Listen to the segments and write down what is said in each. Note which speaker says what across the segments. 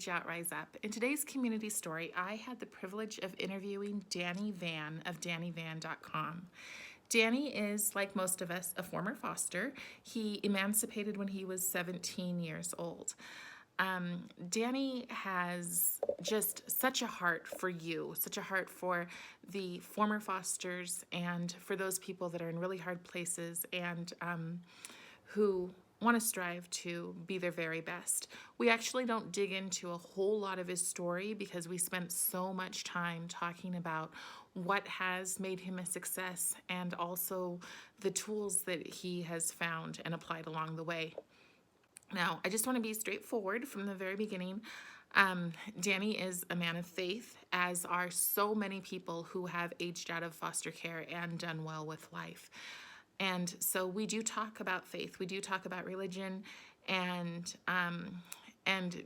Speaker 1: Age Out, Rise Up. In today's community story, I had the privilege of interviewing Danny Vann of DannyVann.com. Danny is, like most of us, a former foster. He emancipated when he was 17 years old. Danny has just such a heart for you, such a heart for the former fosters and for those people that are in really hard places and who want to strive to be their very best. We actually don't dig into a whole lot of his story because we spent so much time talking about what has made him a success and also the tools that he has found and applied along the way. Now, I just want to be straightforward from the very beginning. Danny is a man of faith, as are so many people who have aged out of foster care and done well with life. And so we do talk about faith. We do talk about religion, and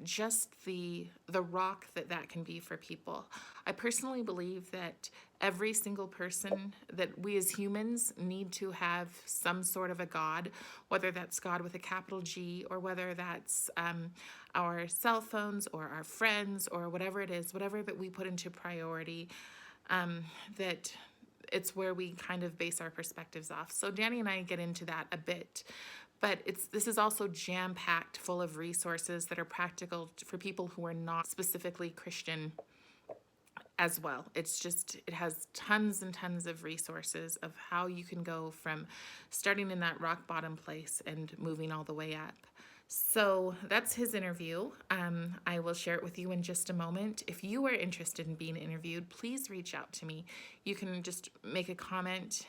Speaker 1: just the rock that can be for people. I personally believe that every single person, that we as humans need to have some sort of a God, whether that's God with a capital G or whether that's our cell phones or our friends or whatever it is, whatever that we put into priority, that it's where we kind of base our perspectives off. So Danny and I get into that a bit, but this is also jam-packed full of resources that are practical for people who are not specifically Christian as well. It has tons and tons of resources of how you can go from starting in that rock bottom place and moving all the way up. So that's his interview. I will share it with you in just a moment. If you are interested in being interviewed, please reach out to me. You can just make a comment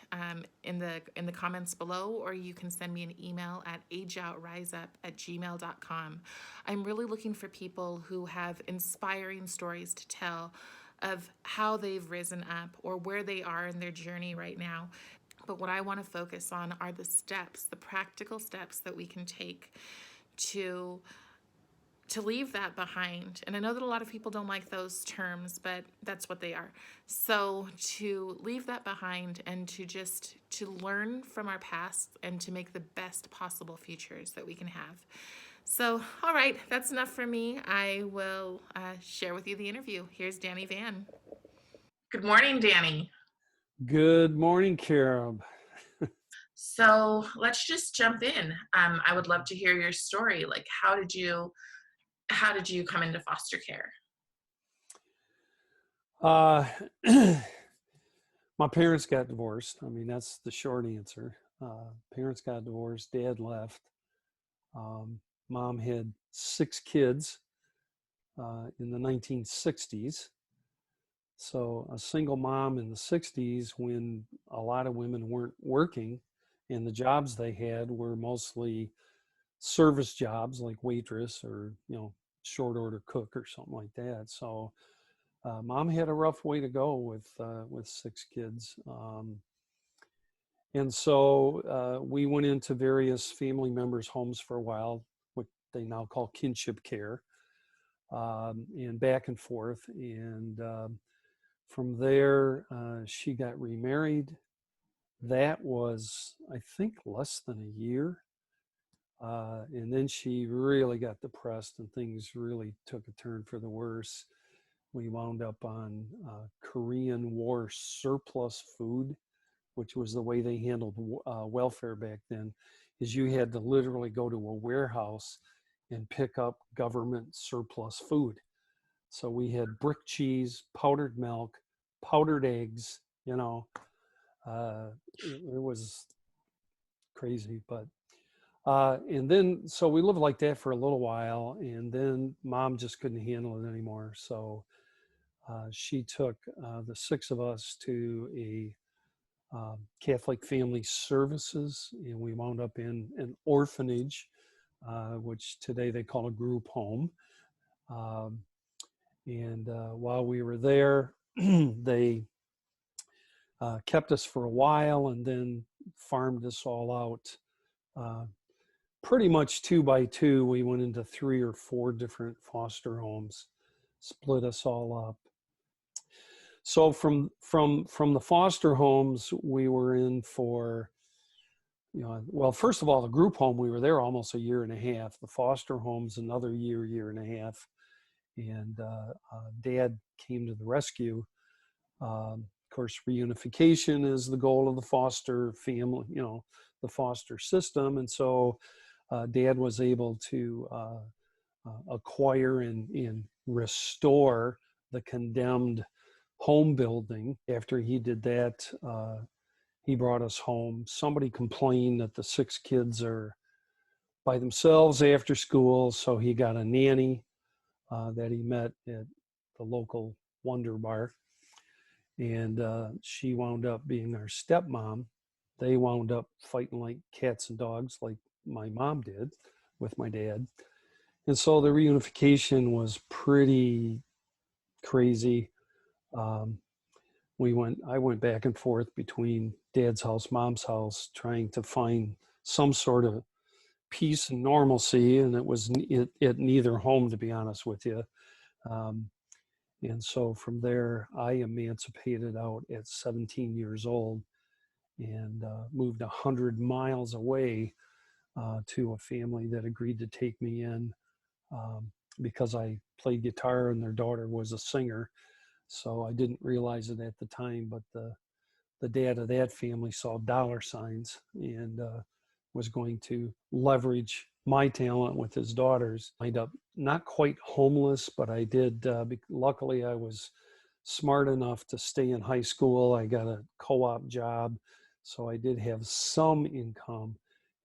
Speaker 1: in the comments below, or you can send me an email at ageoutriseup@gmail.com. I'm really looking for people who have inspiring stories to tell of how they've risen up or where they are in their journey right now. But what I want to focus on are the steps, the practical steps that we can take to leave that behind. And I know that a lot of people don't like those terms, but that's what they are. So to leave that behind and to learn from our past and to make the best possible futures that we can have. So, all right, that's enough for me. I will share with you the interview. Here's Danny Vann. Good morning, Danny.
Speaker 2: Good morning, Carob.
Speaker 1: So let's just jump in. I would love to hear your story. Like, how did you come into foster care?
Speaker 2: Uh, my parents got divorced. I mean, that's the short answer. Parents got divorced. Dad left. Mom had 6 kids in the 1960s. So a single mom in the 60s, when a lot of women weren't working and the jobs they had were mostly service jobs like waitress or, short order cook or something like that. So mom had a rough way to go with 6 kids. And so we went into various family members' homes for a while, what they now call kinship care, and back and forth. And from there, she got remarried. That was, I think, less than a year. And then she really got depressed and things really took a turn for the worse. We wound up on Korean War surplus food, which was the way they handled welfare back then, is you had to literally go to a warehouse and pick up government surplus food. So we had brick cheese, powdered milk, powdered eggs, it was crazy, but and then, so we lived like that for a little while, and then mom just couldn't handle it anymore. So she took the 6 of us to a Catholic Family Services, and we wound up in an orphanage, which today they call a group home. And while we were there, they kept us for a while and then farmed us all out. Pretty much 2 by 2, we went into 3 or 4 different foster homes, split us all up. So from the foster homes, we were in for, well, first of all, the group home, we were there almost a year and a half. The foster homes, another year, year and a half. and Dad came to the rescue. Of course, reunification is the goal of the foster family, the foster system. And so Dad was able to acquire and restore the condemned home building. After he did that, he brought us home. Somebody complained that the 6 kids are by themselves after school, so he got a nanny that he met at the local Wonder Bar. And she wound up being our stepmom. They wound up fighting like cats and dogs, like my mom did with my dad. And so the reunification was pretty crazy. Um, I went back and forth between Dad's house, Mom's house, trying to find some sort of peace and normalcy, and it was at neither home, to be honest with you. Um, And so from there, I emancipated out at 17 years old and moved 100 miles away to a family that agreed to take me in because I played guitar and their daughter was a singer. So I didn't realize it at the time, but the dad of that family saw dollar signs and was going to leverage my talent with his daughters. I ended up not quite homeless, but I did. Luckily, I was smart enough to stay in high school. I got a co-op job, so I did have some income,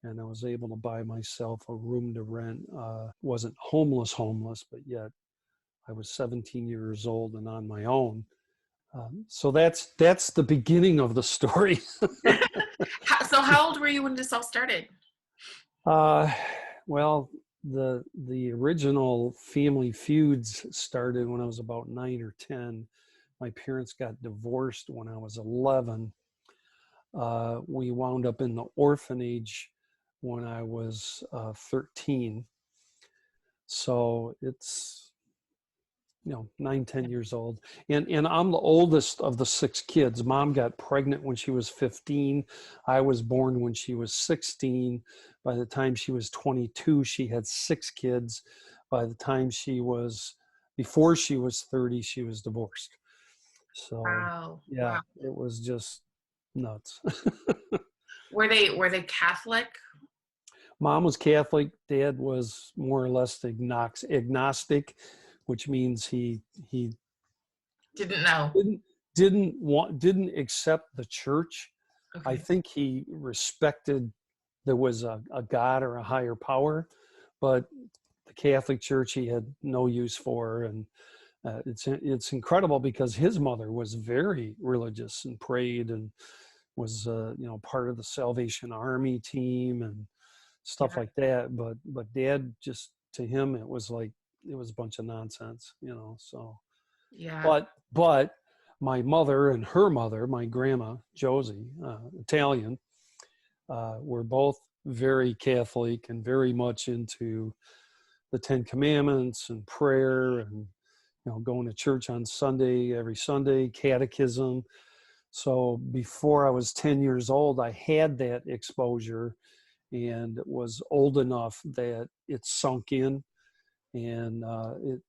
Speaker 2: and I was able to buy myself a room to rent. Wasn't homeless, but yet I was 17 years old and on my own. So that's the beginning of the story.
Speaker 1: So how old were you when this all started?
Speaker 2: Well, the original Family Feuds started when I was about 9 or 10. My parents got divorced when I was 11. We wound up in the orphanage when I was 13. So it's 9, 10 years old. And I'm the oldest of the 6 kids. Mom got pregnant when she was 15. I was born when she was 16. By the time she was 22, she had 6 kids. By the time before she was 30, she was divorced. So
Speaker 1: Wow.
Speaker 2: yeah,
Speaker 1: Wow.
Speaker 2: it was just nuts.
Speaker 1: Were they Catholic?
Speaker 2: Mom was Catholic. Dad was more or less agnostic, which means he
Speaker 1: Didn't know.
Speaker 2: didn't accept the church. I
Speaker 1: Okay.
Speaker 2: think he respected there was a God or a higher power, but the Catholic Church he had no use for. And it's incredible because his mother was very religious and prayed and was part of the Salvation Army team and stuff
Speaker 1: Yeah.
Speaker 2: like that. But Dad, just to him it was like it was a bunch of nonsense, so.
Speaker 1: Yeah.
Speaker 2: But my mother and her mother, my grandma Josie, Italian, were both very Catholic and very much into the 10 Commandments and prayer and going to church on Sunday, every Sunday, catechism. So before I was 10 years old, I had that exposure and was old enough that it sunk in, and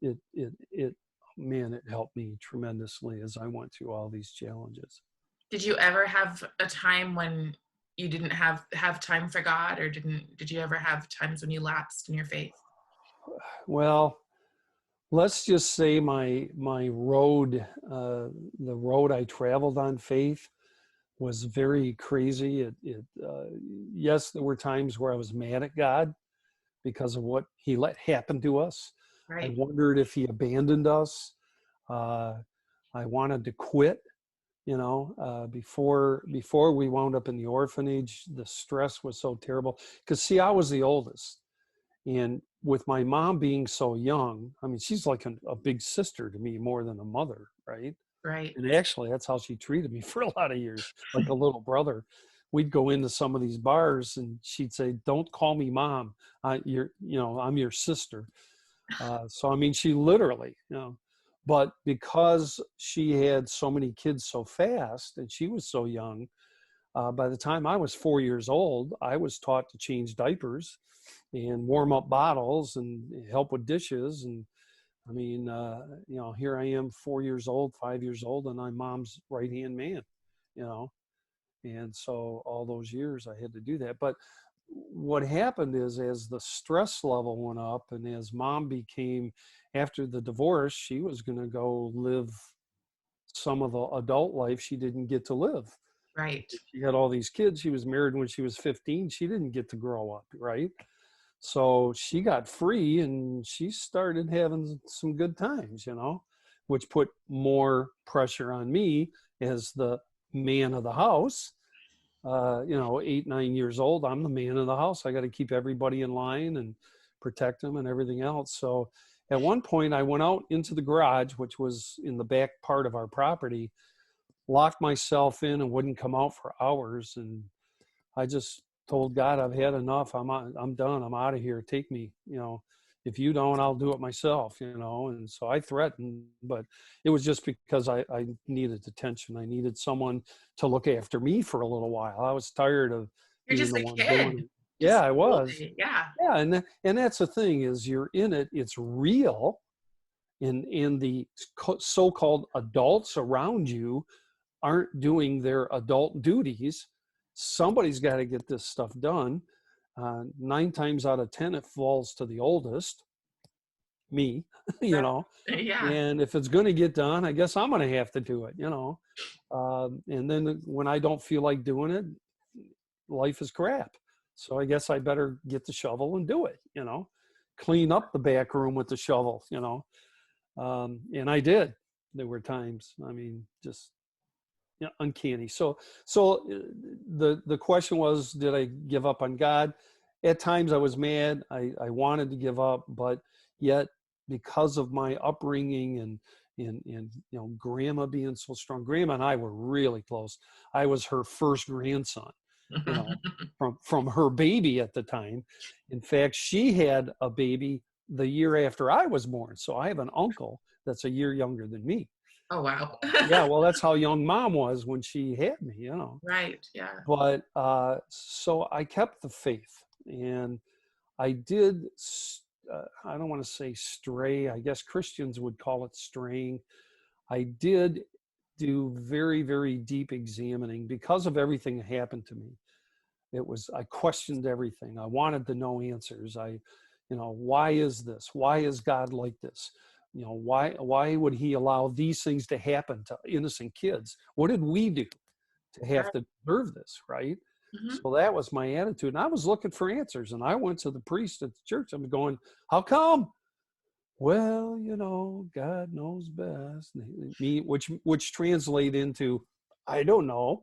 Speaker 2: it man, it helped me tremendously as I went through all these challenges.
Speaker 1: Did you ever have a time when you didn't have time for God, or did you ever have times when you lapsed in your faith?
Speaker 2: Well, let's just say my road, the road I traveled on faith, was very crazy. Yes, there were times where I was mad at God because of what He let happen to us. I
Speaker 1: Right.
Speaker 2: wondered if He abandoned us. Uh, I wanted to quit. Before we wound up in the orphanage, the stress was so terrible. Because see, I was the oldest, and with my mom being so young, I mean, she's like a big sister to me more than a mother, right?
Speaker 1: Right.
Speaker 2: And actually, that's how she treated me for a lot of years, like a little brother. We'd go into some of these bars, and she'd say, "Don't call me mom. I'm your sister." So I mean, she literally, but because she had so many kids so fast, and she was so young, by the time I was 4 years old, I was taught to change diapers and warm up bottles and help with dishes. And I mean, here I am, 4 years old, 5 years old, and I'm mom's right-hand man, you know. And so all those years I had to do that. But what happened is, as the stress level went up and as mom became, after the divorce, she was going to go live some of the adult life she didn't get to live.
Speaker 1: Right.
Speaker 2: She had all these kids. She was married when she was 15. She didn't get to grow up, right? So she got free and she started having some good times, which put more pressure on me as the man of the house. 8, 9 years old, I'm the man of the house. I got to keep everybody in line and protect them and everything else. So at one point I went out into the garage, which was in the back part of our property, locked myself in and wouldn't come out for hours. And I just told God, I've had enough. I'm done. I'm out of here. Take me, if you don't, I'll do it myself, And so I threatened, but it was just because I needed attention. I needed someone to look after me for a little while. I was tired of
Speaker 1: You're
Speaker 2: being
Speaker 1: just
Speaker 2: the
Speaker 1: a
Speaker 2: one doing
Speaker 1: kid.
Speaker 2: it. Yeah,
Speaker 1: Just
Speaker 2: I was.
Speaker 1: totally. Yeah.
Speaker 2: Yeah. And that's the thing, is you're in it. It's real. And the so-called adults around you aren't doing their adult duties. Somebody's got to get this stuff done. 9 times out of 10, it falls to the oldest, me,
Speaker 1: Right. Yeah.
Speaker 2: and if it's going to get done, I guess I'm going to have to do it, and then when I don't feel like doing it, life is crap. So I guess I better get the shovel and do it, clean up the back room with the shovel, and I did. There were times, I mean, just uncanny. So the question was, did I give up on God? At times I was mad. I wanted to give up, but yet, because of my upbringing and grandma being so strong, grandma and I were really close. I was her first grandson, from her baby at the time. In fact, she had a baby the year after I was born. So I have an uncle that's a year younger than me.
Speaker 1: Oh, wow.
Speaker 2: Yeah, well, that's how young mom was when she had me,
Speaker 1: Right. Yeah.
Speaker 2: But so I kept the faith, and I did. I don't want to say stray. I guess Christians would call it straying. I did do very, very deep examining because of everything that happened to me. I questioned everything. I wanted to know answers. Why is this? Why is God like this? Why would he allow these things to happen to innocent kids? What did we do to have to deserve this, right?
Speaker 1: Mm-hmm.
Speaker 2: So that was my attitude. And I was looking for answers. And I went to the priest at the church. I'm going, how come? Well, God knows best. Me, which translate into, I don't know,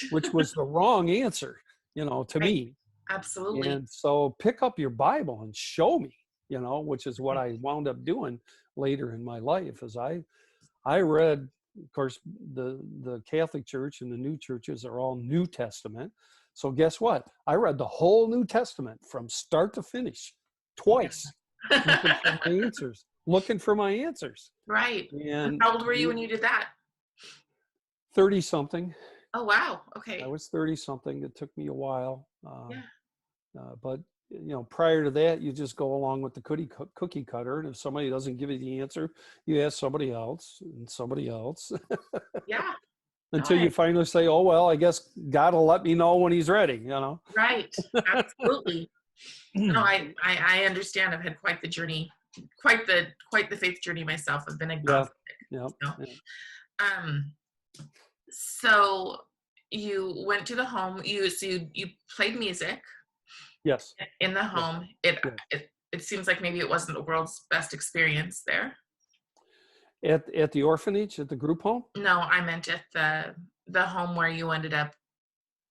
Speaker 2: which was the wrong answer, to
Speaker 1: Right.
Speaker 2: me.
Speaker 1: Absolutely.
Speaker 2: And so pick up your Bible and show me, which is what I wound up doing later in my life. As I read, of course, the Catholic Church and the new churches are all New Testament. So guess what? I read the whole New Testament from start to finish twice, looking for my answers.
Speaker 1: Right.
Speaker 2: And
Speaker 1: How old were you when you did that?
Speaker 2: 30 something.
Speaker 1: Oh, wow. Okay.
Speaker 2: I was 30 something. It took me a while.
Speaker 1: Yeah.
Speaker 2: But prior to that, you just go along with the cookie cutter. And if somebody doesn't give you the answer, you ask somebody else and somebody else.
Speaker 1: Yeah.
Speaker 2: Until you finally say, oh, well, I guess God will let me know when he's ready,
Speaker 1: Right. Absolutely. No, I understand. I've had quite the journey, quite the faith journey myself. I've been agnostic.
Speaker 2: Yeah.
Speaker 1: So you went to the home. You played music.
Speaker 2: Yes.
Speaker 1: In the home.
Speaker 2: Yes.
Speaker 1: It seems like maybe it wasn't the world's best experience there.
Speaker 2: At the orphanage, at the group home?
Speaker 1: No, I meant at the home where you ended up.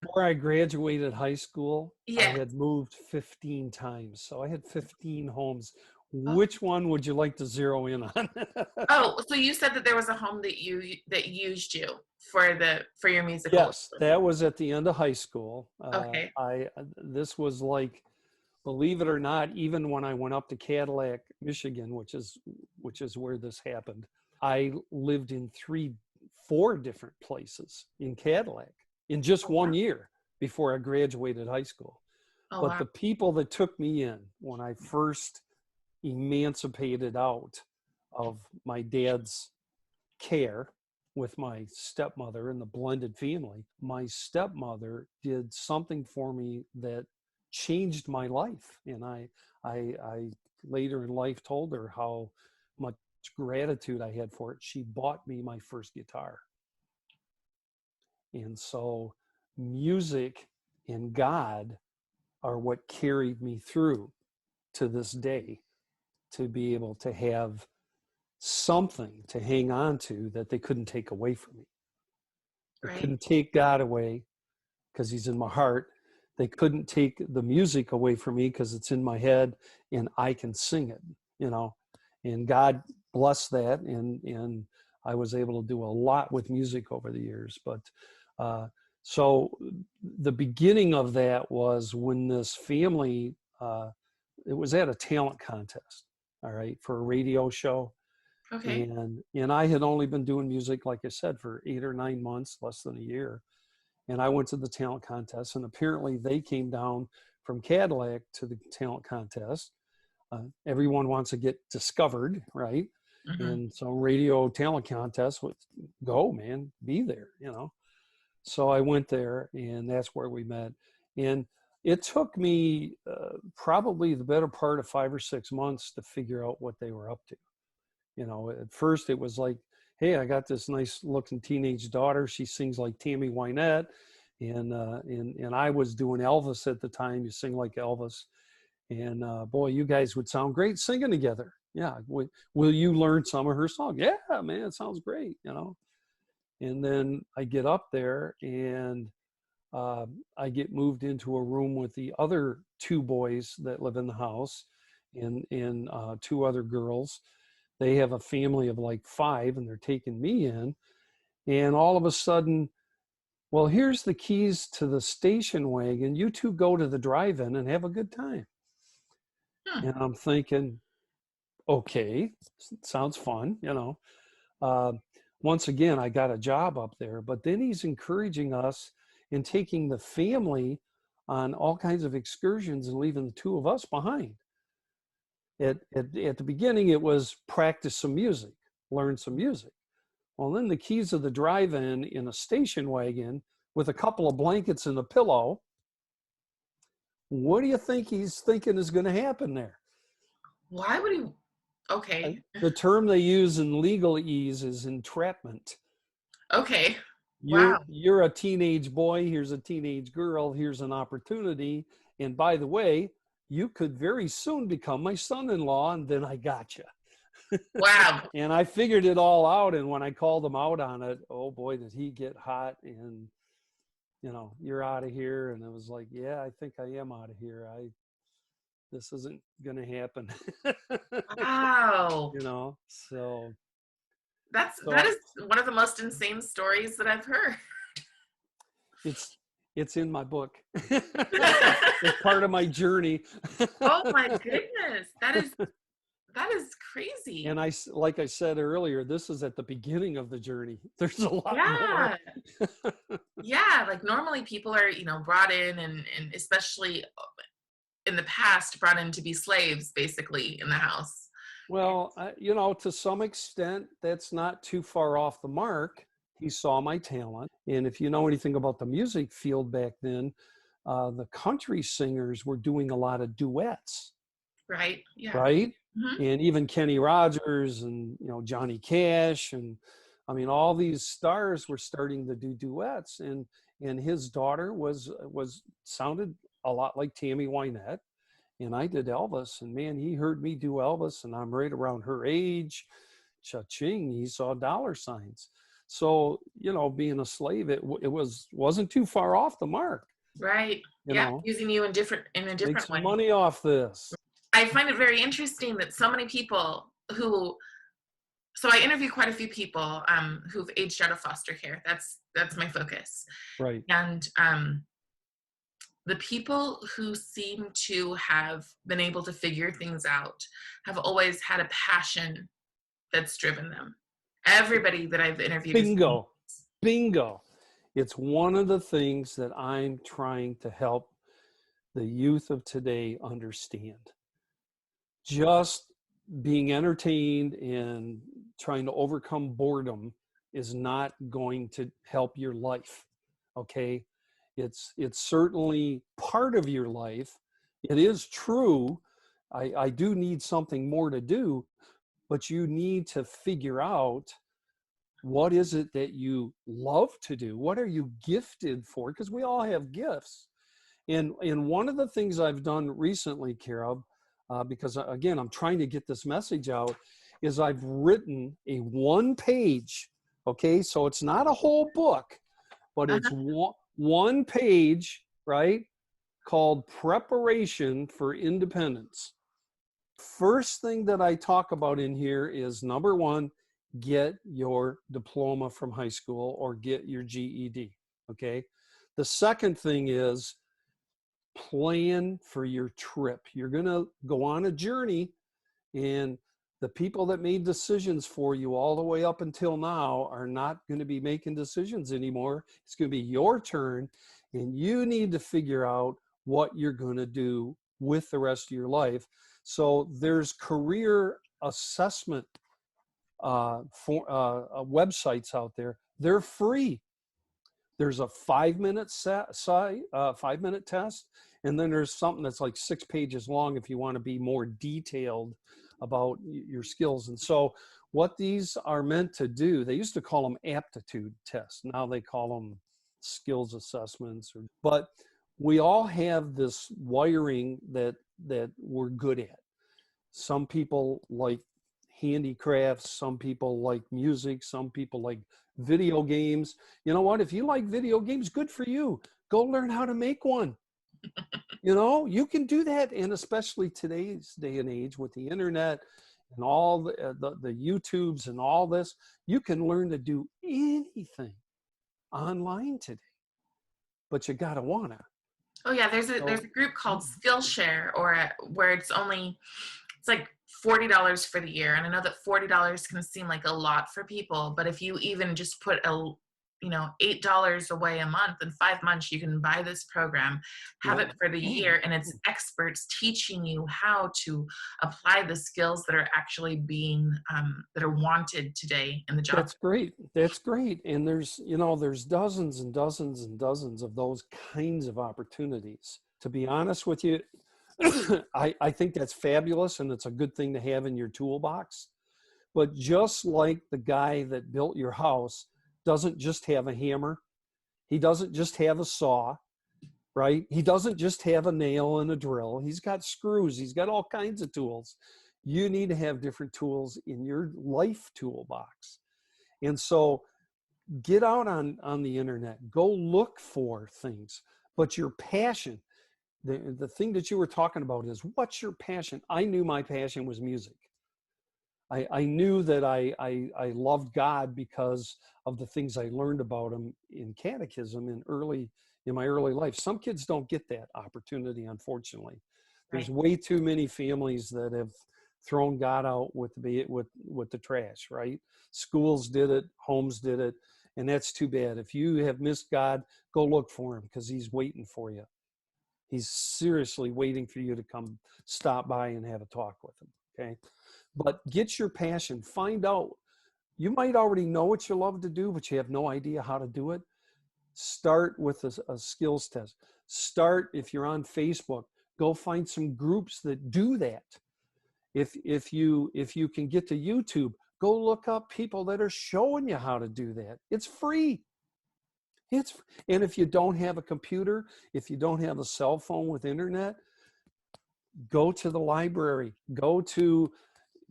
Speaker 2: Before I graduated high school, I
Speaker 1: Yeah.
Speaker 2: had moved 15 times. So I had 15 homes.
Speaker 1: Oh.
Speaker 2: Which one would you like to zero in on?
Speaker 1: Oh, so you said that there was a home that used you for your musical.
Speaker 2: Yes, that was at the end of high school.
Speaker 1: Okay.
Speaker 2: This was like, believe it or not, even when I went up to Cadillac, Michigan, which is where this happened, I lived in 4 different places in Cadillac in just 1 year before I graduated high school.
Speaker 1: Oh,
Speaker 2: But
Speaker 1: wow.
Speaker 2: the people that took me in when I first emancipated out, of my dad's care with my stepmother and the blended family, my stepmother did something for me that changed my life. And I later in life told her how much gratitude I had for it. She bought me my first guitar. And so music and God are what carried me through to this day, to be able to have something to hang on to that they couldn't take away from me. They
Speaker 1: Right.
Speaker 2: couldn't take God away because he's in my heart. They couldn't take the music away from me because it's in my head and I can sing it, you know. And God bless that. And I was able to do a lot with music over the years. But so the beginning of that was when this family, it was at a talent contest, all right, for a radio show.
Speaker 1: Okay.
Speaker 2: And I had only been doing music, like I said, for 8 or 9 months, less than a year. And I went to the talent contest, and apparently they came down from Cadillac to the talent contest. Everyone wants to get discovered, right?
Speaker 1: Mm-hmm.
Speaker 2: And so radio talent contest would go, man, be there, you know. So I went there, and that's where we met. And it took me probably the better part of 5 or 6 months to figure out what they were up to. You know, at first it was like, hey, I got this nice looking teenage daughter. She sings like Tammy Wynette. And I was doing Elvis at the time. You sing like Elvis. And boy, you guys would sound great singing together. Yeah. Will you learn some of her songs? Yeah, man, it sounds great, you know. And then I get up there and I get moved into a room with the other two boys that live in the house and two other girls. They have a family of like 5 and they're taking me in. And all of a sudden, well, here's the keys to the station wagon. You two go to the drive-in and have a good time.
Speaker 1: Hmm.
Speaker 2: And I'm thinking, okay, sounds fun, you know. Uh, Once again, I got a job up there, but then he's encouraging us in taking the family on all kinds of excursions and leaving the two of us behind. At the beginning, it was practice some music, learn some music. Well, then the keys of the drive-in in a station wagon with a couple of blankets and a pillow. What do you think he's thinking is going to happen there?
Speaker 1: Why would he? Okay.
Speaker 2: The term they use in legalese is entrapment.
Speaker 1: Okay. Wow.
Speaker 2: You're a teenage boy, here's a teenage girl, here's an opportunity. And by the way, you could very soon become my son-in-law, and then I got you.
Speaker 1: Wow.
Speaker 2: And I figured it all out. And when I called him out on it, oh boy, did he get hot. And, you know, you're out of here. And it was like, yeah, I think I am out of here. This isn't going to happen.
Speaker 1: Wow.
Speaker 2: You know, so
Speaker 1: That is one of the most insane stories that I've heard.
Speaker 2: it's in my book. It's part of my journey.
Speaker 1: Oh my goodness. That is crazy.
Speaker 2: And like I said earlier, this is at the beginning of the journey. There's a lot
Speaker 1: Yeah.
Speaker 2: more.
Speaker 1: Yeah. Like normally people are, brought in and especially in the past brought in to be slaves basically in the house.
Speaker 2: Well, you know, to some extent, that's not too far off the mark. He saw my talent. And if you know anything about the music field back then, the country singers were doing a lot of duets.
Speaker 1: Right. Yeah.
Speaker 2: Right.
Speaker 1: Mm-hmm.
Speaker 2: And even Kenny Rogers and, you know, Johnny Cash. And I mean, all these stars were starting to do duets. And his daughter sounded a lot like Tammy Wynette. And I did Elvis, and man, he heard me do Elvis, and I'm right around her age. Cha-ching, he saw dollar signs. So, you know, being a slave, it wasn't too far off the mark.
Speaker 1: Right.
Speaker 2: You
Speaker 1: Yeah.
Speaker 2: know,
Speaker 1: Using you in a
Speaker 2: make
Speaker 1: different
Speaker 2: some
Speaker 1: way.
Speaker 2: money off this.
Speaker 1: I find it very interesting that so many people so I interview quite a few people who've aged out of foster care. That's my focus.
Speaker 2: Right.
Speaker 1: And the people who seem to have been able to figure things out have always had a passion that's driven them. Everybody that I've interviewed
Speaker 2: Bingo. It's one of the things that I'm trying to help the youth of today understand. Just being entertained and trying to overcome boredom is not going to help your life. Okay, it's certainly part of your life. It is true. I do need something more to do, but you need to figure out what is it that you love to do. What are you gifted for? Because we all have gifts. And one of the things I've done recently, Carob, because again, I'm trying to get this message out, is I've written a 1 page, okay? So it's not a whole book, but it's
Speaker 1: Uh-huh.
Speaker 2: 1 page, right? Called Preparation for Independence. First thing that I talk about in here is number one, get your diploma from high school or get your GED, okay? The second thing is plan for your trip. You're going to go on a journey, and the people that made decisions for you all the way up until now are not going to be making decisions anymore. It's going to be your turn, and you need to figure out what you're going to do with the rest of your life. So there's career assessment websites out there. They're free. There's a 5 minute 5 minute test, and then there's something that's like 6 pages long if you want to be more detailed about your skills. And so what these are meant to do, they used to call them aptitude tests. Now they call them skills assessments. But we all have this wiring that we're good at. Some people like handicrafts, some people like music, some people like video games. You know what? If you like video games, good for you. Go learn how to make one. You know, you can do that. And especially today's day and age with the internet and all the YouTubes and all this, you can learn to do anything online today, but you got to want to.
Speaker 1: Oh yeah, there's
Speaker 2: So,
Speaker 1: a group called Skillshare, where it's like $40 for the year, and I know that $40 can seem like a lot for people, but if you even just put $8 away a month, in 5 months you can buy this program, have
Speaker 2: yeah.
Speaker 1: it for the year, and it's experts teaching you how to apply the skills that are actually being that are wanted today in the job.
Speaker 2: That's great. That's great. And there's dozens and dozens and dozens of those kinds of opportunities. To be honest with you, I think that's fabulous, and it's a good thing to have in your toolbox. But just like the guy that built your house doesn't just have a hammer, he doesn't just have a saw, right? He doesn't just have a nail and a drill. He's got screws, he's got all kinds of tools. You need to have different tools in your life toolbox. And so get out on the internet, go look for things, but your passion, the thing that you were talking about is, what's your passion? I knew my passion was music. I knew that I loved God because of the things I learned about him in catechism in my early life. Some kids don't get that opportunity, unfortunately. There's
Speaker 1: Right.
Speaker 2: way too many families that have thrown God out with the trash, right? Schools did it, homes did it, and that's too bad. If you have missed God, go look for him, because he's waiting for you. He's seriously waiting for you to come stop by and have a talk with him. Okay. But get your passion, find out. You might already know what you love to do, but you have no idea how to do it. Start with a skills test. Start, if you're on Facebook, go find some groups that do that. If you can get to YouTube, go look up people that are showing you how to do that. It's free. And if you don't have a computer, if you don't have a cell phone with internet, go to the library, go to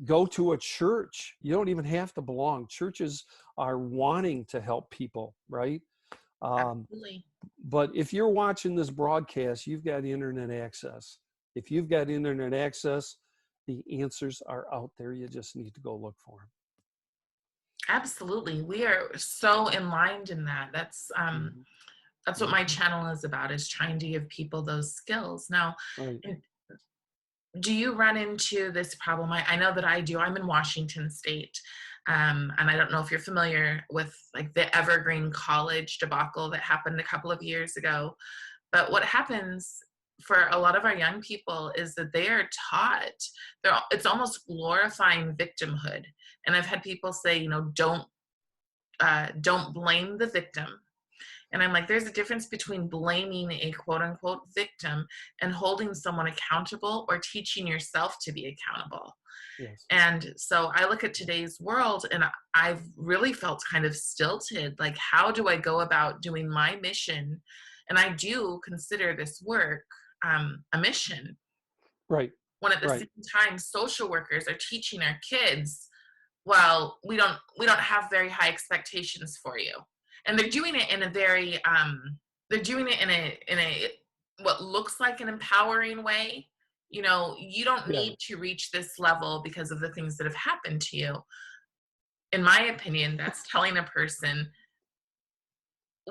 Speaker 2: a church. You don't even have to belong. Churches are wanting to help people, right? Um,
Speaker 1: Absolutely.
Speaker 2: but if you're watching this broadcast, you've got internet access. If you've got internet access, the answers are out there. You just need to go look for them.
Speaker 1: Absolutely. We are so enlightened in that.
Speaker 2: Mhm.
Speaker 1: That's what my channel is about, is trying to give people those skills. Now,
Speaker 2: Right.
Speaker 1: do you run into this problem? I know that I do. I'm in Washington State. And I don't know if you're familiar with like the Evergreen College debacle that happened a couple of years ago. But what happens for a lot of our young people is that they are taught, it's almost glorifying victimhood. And I've had people say, don't blame the victim. And I'm like, there's a difference between blaming a quote unquote victim and holding someone accountable or teaching yourself to be accountable.
Speaker 2: Yes.
Speaker 1: And so I look at today's world and I've really felt kind of stilted. Like, how do I go about doing my mission? And I do consider this work a mission.
Speaker 2: Right.
Speaker 1: When at the
Speaker 2: Right.
Speaker 1: same time, social workers are teaching our kids, well, we don't have very high expectations for you. And they're doing it in a very they're doing it in a what looks like an empowering way. You don't
Speaker 2: Yeah.
Speaker 1: need to reach this level because of the things that have happened to you. In my opinion, that's telling a person,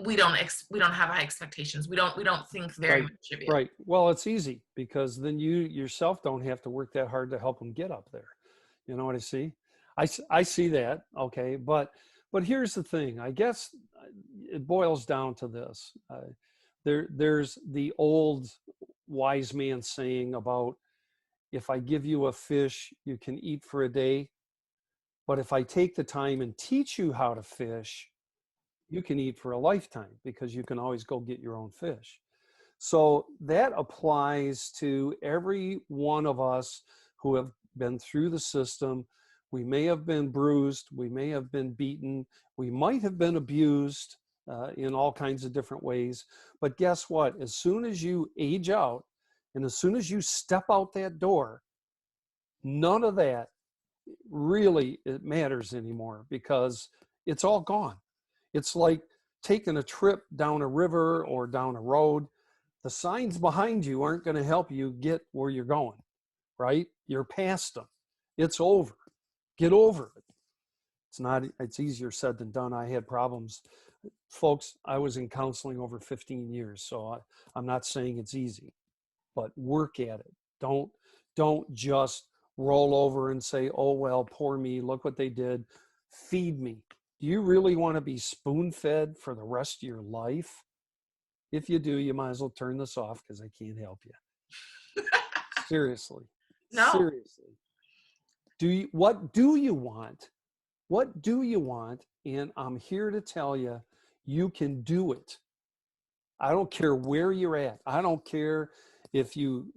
Speaker 1: we don't have high expectations. We don't think very
Speaker 2: Right.
Speaker 1: much of you.
Speaker 2: Right. Well, it's easy because then you yourself don't have to work that hard to help them get up there. You know what I see? I see that. Okay. But here's the thing. I guess it boils down to this. There's the old wise man saying about, if I give you a fish, you can eat for a day. But if I take the time and teach you how to fish, you can eat for a lifetime, because you can always go get your own fish. So that applies to every one of us who have been through the system. We may have been bruised, we may have been beaten, we might have been abused in all kinds of different ways. But guess what? As soon as you age out and as soon as you step out that door, none of that really it matters anymore, because it's all gone. It's like taking a trip down a river or down a road. The signs behind you aren't going to help you get where you're going, right? You're past them. It's over. Get over it. It's easier said than done. I had problems. Folks, I was in counseling over 15 years, so I'm not saying it's easy, but work at it. Don't just roll over and say, oh, well, poor me, look what they did. Feed me. Do you really want to be spoon-fed for the rest of your life? If you do, you might as well turn this off, because I can't help you. Seriously.
Speaker 1: No.
Speaker 2: Seriously. What do you want? What do you want? And I'm here to tell you, you can do it. I don't care where you're at. I don't care if you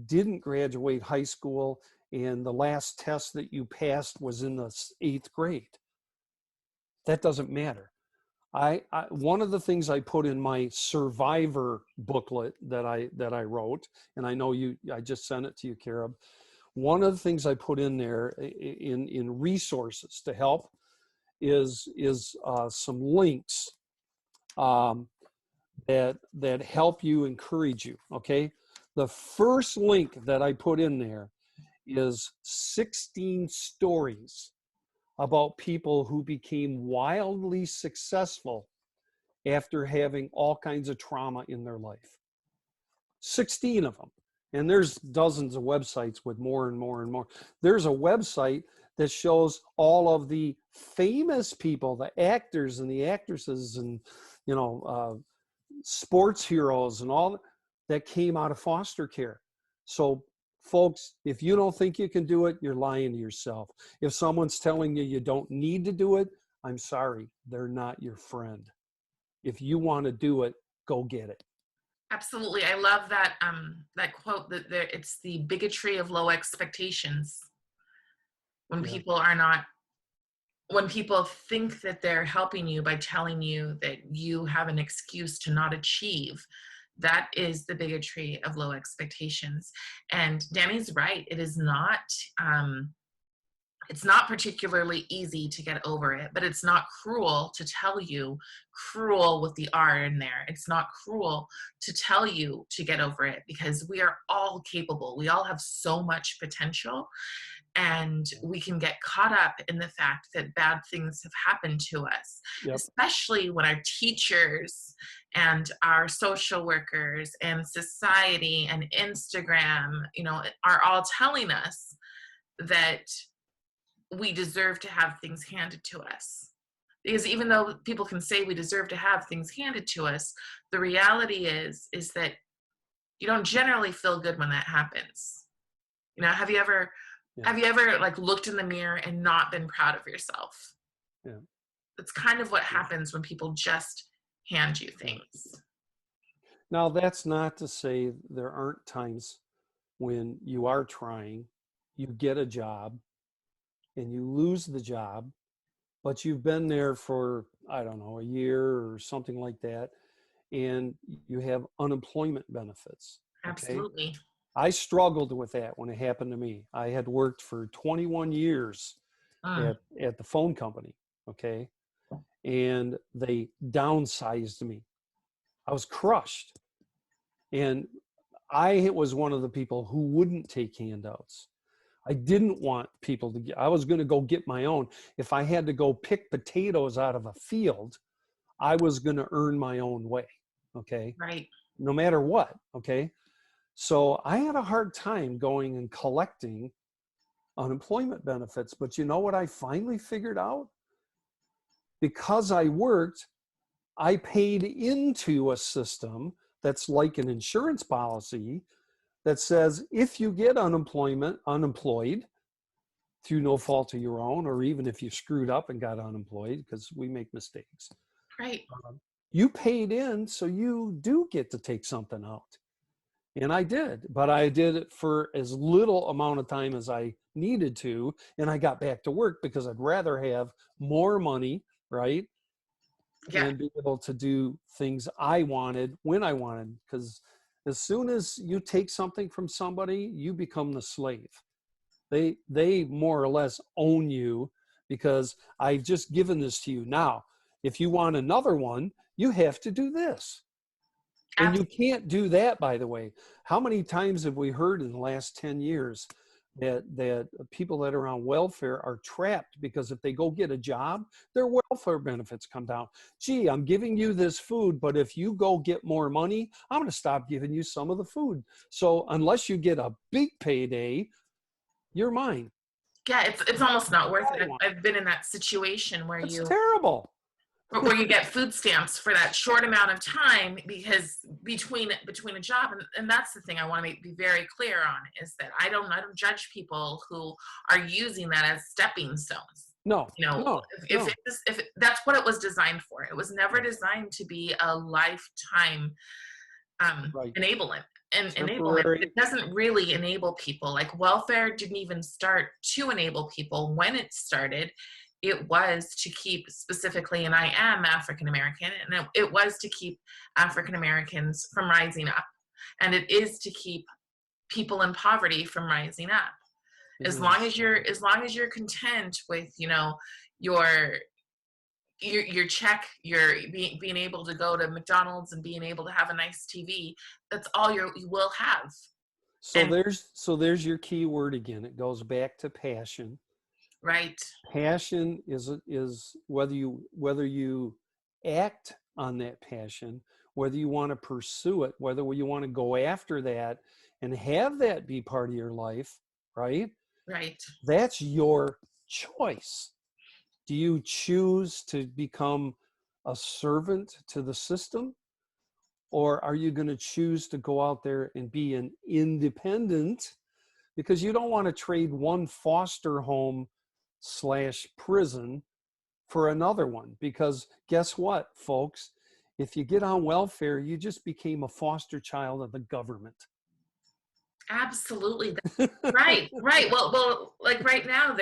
Speaker 2: didn't graduate high school and the last test that you passed was in the 8th grade. That doesn't matter. One of the things I put in my survivor booklet that I wrote, and I know I just sent it to you, Carob. One of the things I put in there in resources to help is some links that help you, encourage you. Okay, the first link that I put in there is 16 stories about people who became wildly successful after having all kinds of trauma in their life. 16 of them. And there's dozens of websites with more and more and more. There's a website that shows all of the famous people, the actors and the actresses and, sports heroes and all that came out of foster care. So folks, if you don't think you can do it, you're lying to yourself. If someone's telling you you don't need to do it, I'm sorry, they're not your friend. If you want to do it, go get it.
Speaker 1: Absolutely. I love that quote that it's the bigotry of low expectations. When
Speaker 2: Yeah.
Speaker 1: people are not when people think that they're helping you by telling you that you have an excuse to not achieve, that is the bigotry of low expectations. And Danny's right. It's not particularly easy to get over it, but it's not cruel to tell you, cruel with the R in there. It's not cruel to tell you to get over it, because we are all capable. We all have so much potential, and we can get caught up in the fact that bad things have happened to us,
Speaker 2: Yep.
Speaker 1: especially when our teachers and our social workers and society and Instagram, are all telling us that we deserve to have things handed to us. Because even though people can say we deserve to have things handed to us, the reality is that you don't generally feel good when that happens. You know, have you ever
Speaker 2: Yeah.
Speaker 1: like looked in the mirror and not been proud of yourself?
Speaker 2: Yeah.
Speaker 1: That's kind of what
Speaker 2: Yeah.
Speaker 1: happens when people just hand you
Speaker 2: Yeah.
Speaker 1: things.
Speaker 2: Now, that's not to say there aren't times when you are trying, you get a job and you lose the job, but you've been there for, I don't know, a year or something like that, and you have unemployment benefits. Okay.
Speaker 1: Absolutely.
Speaker 2: I struggled with that when it happened to me. I had worked for 21 years
Speaker 1: Mm,
Speaker 2: at the phone company. Okay. And they downsized me. I was crushed. And I was one of the people who wouldn't take handouts. I didn't want people to get, I was going to go get my own. If I had to go pick potatoes out of a field, I was going to earn my own way. Okay.
Speaker 1: right.
Speaker 2: No matter what. Okay. So I had a hard time going and collecting unemployment benefits. But you know what I finally figured out? Because I worked, I paid into a system that's like an insurance policy that says if you get unemployed through no fault of your own, or even if you screwed up and got unemployed, because we make mistakes,
Speaker 1: Right.
Speaker 2: you paid in, so you do get to take something out. And I did, but I did it for as little amount of time as I needed to. And I got back to work because I'd rather have more money, right?
Speaker 1: Yeah.
Speaker 2: And be able to do things I wanted when I wanted. Because as soon as you take something from somebody, you become the slave. They more or less own you because I've just given this to you. Now, if you want another one, you have to do this. And you can't do that, by the way. How many times have we heard in the last 10 years that people that are on welfare are trapped because if they go get a job, their welfare benefits come down. Gee, I'm giving you this food, but if you go get more money, I'm going to stop giving you some of the food. So unless you get a big payday, you're mine.
Speaker 1: Yeah, it's almost not worth
Speaker 2: I
Speaker 1: it.
Speaker 2: want.
Speaker 1: I've been in that situation
Speaker 2: That's terrible.
Speaker 1: where you get food stamps for that short amount of time because between a job, and that's the thing I want to be very clear on, is that I don't judge people who are using that as stepping stones.
Speaker 2: No,
Speaker 1: You know,
Speaker 2: no, no.
Speaker 1: if that's what it was designed for. It was never designed to be a lifetime
Speaker 2: Right.
Speaker 1: enablement and enablement.
Speaker 2: Temporary.
Speaker 1: It doesn't really enable people. Like welfare didn't even start to enable people. When it started, it was to keep specifically, and I am African American, and it was to keep African Americans from rising up, and it is to keep people in poverty from rising up.
Speaker 2: It
Speaker 1: As long
Speaker 2: is.
Speaker 1: as you're content with, you know, your your check, your being able to go to McDonald's and being able to have a nice TV, that's all you will have.
Speaker 2: So
Speaker 1: And
Speaker 2: there's your key word again. It goes back to passion.
Speaker 1: right,
Speaker 2: Passion is whether you act on that passion, whether you want to pursue it, whether you want to go after that and have that be part of your life, right?
Speaker 1: right.
Speaker 2: That's your choice. Do you choose to become a servant to the system? Or are you going to choose to go out there and be an independent? Because you don't want to trade one foster home / prison for another one. Because guess what, folks? If you get on welfare, you just became a foster child of the government.
Speaker 1: Absolutely. Right, right. Well, like right now,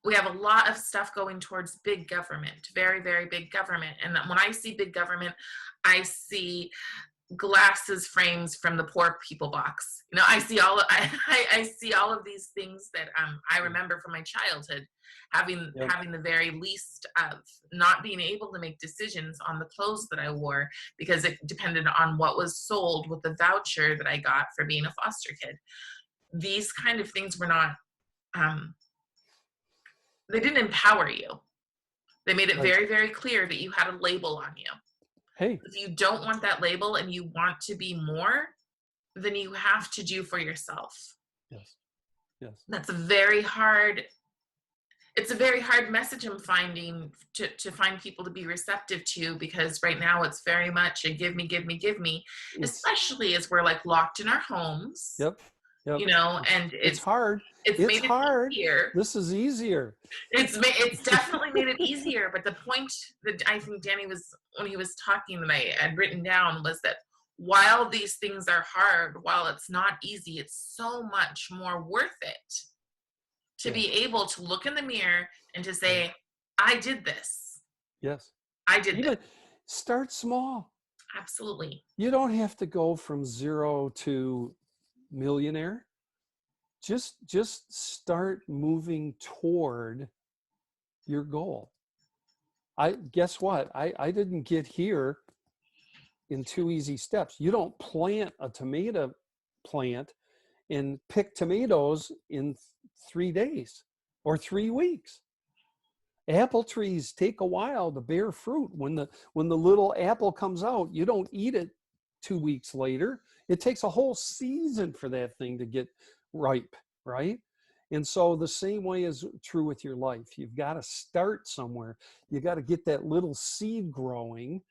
Speaker 1: we have a lot of stuff going towards big government, very, very big government. And when I see big government, I see glasses frames from the poor people box. You know, I see I see all of these things that I remember from my childhood,
Speaker 2: Yep.
Speaker 1: having the very least of not being able to make decisions on the clothes that I wore because it depended on what was sold with the voucher that I got for being a foster kid. These kind of things were not um, they didn't empower you. They made it
Speaker 2: Right.
Speaker 1: very, very clear that you had a label on you.
Speaker 2: Hey,
Speaker 1: If you don't want that label and you want to be more, then you have to do for yourself.
Speaker 2: yes, yes.
Speaker 1: That's a very hard, it's a very hard message I'm finding to find people to be receptive to, because right now it's very much a give me, give me, give me,
Speaker 2: It's
Speaker 1: especially as we're like locked in our homes,
Speaker 2: Yep, yep.
Speaker 1: and
Speaker 2: It's hard.
Speaker 1: it's
Speaker 2: It's
Speaker 1: made it
Speaker 2: hard.
Speaker 1: easier.
Speaker 2: This is easier.
Speaker 1: It's definitely made it easier, but the point that I think Danny was, when he was talking, that I had written down, was that while these things are hard, while it's not easy, it's so much more worth it to
Speaker 2: Yeah,
Speaker 1: be able to look in the mirror and to
Speaker 2: right.
Speaker 1: say, I did this.
Speaker 2: Yes.
Speaker 1: I did this.
Speaker 2: Even start small.
Speaker 1: Absolutely.
Speaker 2: You don't have to go from zero to millionaire. Just start moving toward your goal. I guess what? I didn't get here in 2 easy steps. You don't plant a tomato plant and pick tomatoes in 3 days or 3 weeks. Apple trees take a while to bear fruit. When the little apple comes out, you don't eat it 2 weeks later. It takes a whole season for that thing to get ripe, right? And so the same way is true with your life. You've got to start somewhere. You got to get that little seed growing.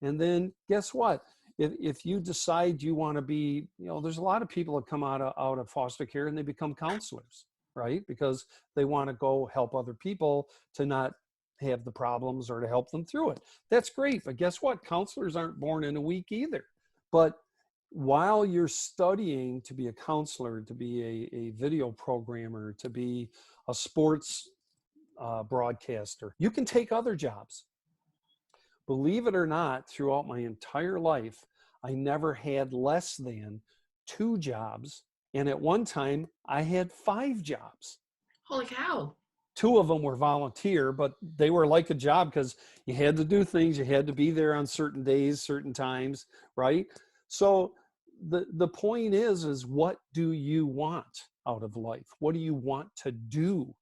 Speaker 2: And then guess what? If you decide you want to be, there's a lot of people that come out of foster care and they become counselors, right? Because they want to go help other people to not have the problems or to help them through it. That's great. But guess what? Counselors aren't born in a week either. But while you're studying to be a counselor, to be a video programmer, to be a sports broadcaster, you can take other jobs. Believe it or not, throughout my entire life, I never had less than 2 jobs. And at one time, I had 5 jobs.
Speaker 1: Holy cow.
Speaker 2: 2 of them were volunteer, but they were like a job because you had to do things. You had to be there on certain days, certain times, right? So the point is what do you want out of life? What do you want to do?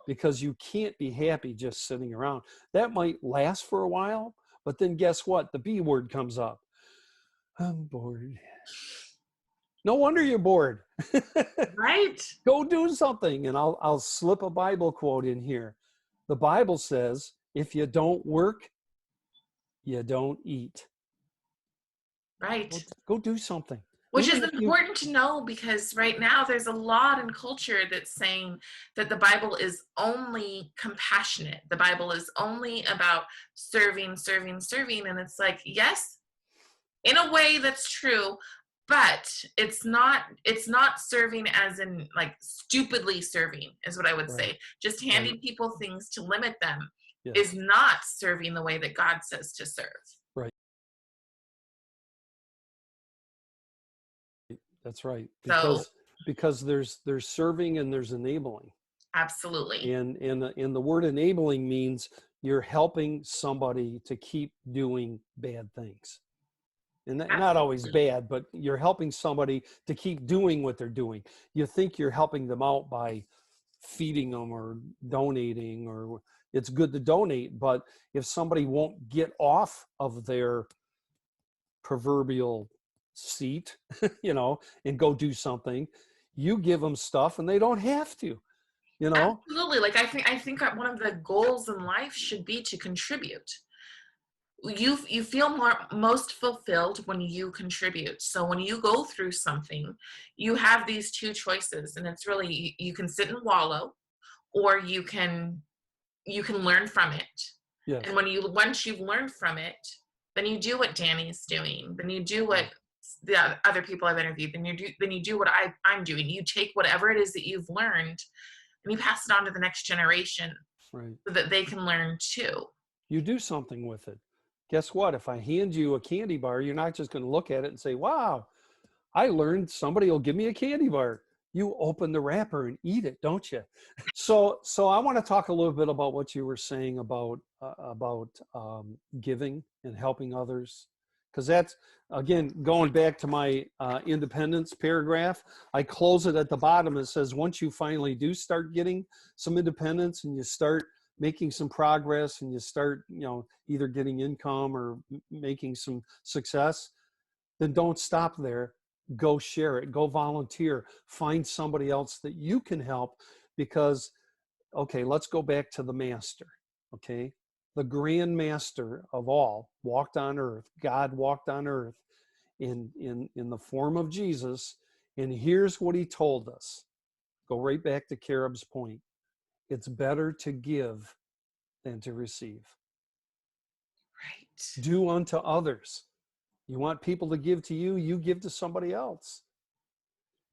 Speaker 2: Because you can't be happy just sitting around. That might last for a while, but then guess what? The B word comes up. I'm bored. No wonder you're bored.
Speaker 1: Right?
Speaker 2: Go do something. And I'll slip a Bible quote in here. The Bible says, if you don't work, you don't eat.
Speaker 1: Right.
Speaker 2: Go do something.
Speaker 1: Which
Speaker 2: Even
Speaker 1: is
Speaker 2: if you
Speaker 1: important to know, because right now there's a lot in culture that's saying that the Bible is only compassionate. The Bible is only about serving, serving, serving. And it's like, yes, in a way that's true, but it's not serving as in like stupidly serving, is what I would
Speaker 2: right,
Speaker 1: say. Just
Speaker 2: right,
Speaker 1: handing people things to limit them is
Speaker 2: yes,
Speaker 1: not serving the way that God says to serve.
Speaker 2: right. That's right.
Speaker 1: So
Speaker 2: Because there's serving and there's enabling.
Speaker 1: absolutely.
Speaker 2: And the word enabling means you're helping somebody to keep doing bad things. And not always
Speaker 1: Absolutely.
Speaker 2: bad, but you're helping somebody to keep doing what they're doing. You think you're helping them out by feeding them or donating, or it's good to donate, but if somebody won't get off of their proverbial seat, and go do something, you give them stuff and they don't have to.
Speaker 1: Absolutely. Like I think one of the goals in life should be to contribute. You feel most fulfilled when you contribute. So when you go through something, you have these two choices, and it's really, you can sit and wallow, or you can learn from it. And
Speaker 2: Yes.
Speaker 1: once you've learned from it, then you do what Danny's doing. Then you do what
Speaker 2: Right.
Speaker 1: the other people I've interviewed. Then you do what I'm doing. You take whatever it is that you've learned and you pass it on to the next generation
Speaker 2: Right.
Speaker 1: so that they can learn too.
Speaker 2: You do something with it. Guess what? If I hand you a candy bar, you're not just going to look at it and say, wow, I learned somebody will give me a candy bar. You open the wrapper and eat it, don't you? So I want to talk a little bit about what you were saying about giving and helping others, because that's, again, going back to my independence paragraph. I close it at the bottom. It says, once you finally do start getting some independence and you start making some progress and you start, either getting income or making some success, then don't stop there. Go share it. Go volunteer. Find somebody else that you can help, because okay, let's go back to the master. Okay. The grand master of all walked on earth. God walked on earth in the form of Jesus. And here's what he told us. Go right back to Carob's point. It's better to give than to receive.
Speaker 1: Right.
Speaker 2: Do unto others. You want people to give to you, you give to somebody else.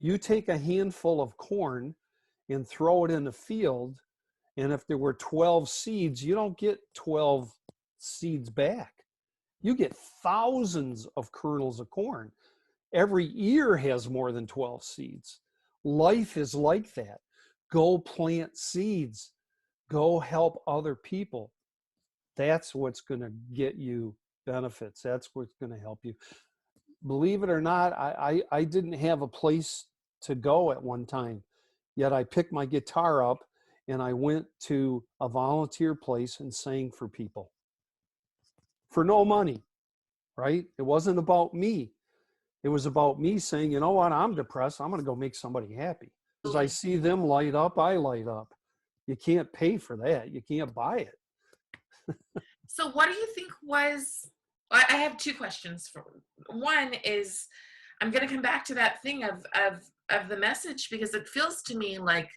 Speaker 2: You take a handful of corn and throw it in the field, and if there were 12 seeds, you don't get 12 seeds back. You get thousands of kernels of corn. Every ear has more than 12 seeds. Life is like that. Go plant seeds. Go help other people. That's what's going to get you benefits. That's what's going to help you. Believe it or not, I didn't have a place to go at one time, yet I picked my guitar up and I went to a volunteer place and sang for people for no money, right? It wasn't about me. It was about me saying, you know what, I'm depressed. I'm going to go make somebody happy. As I see them light up, I light up. You can't pay for that. You can't buy it.
Speaker 1: So what do you think was, I have two questions. One is, I'm going to come back to that thing of the message, because it feels to me like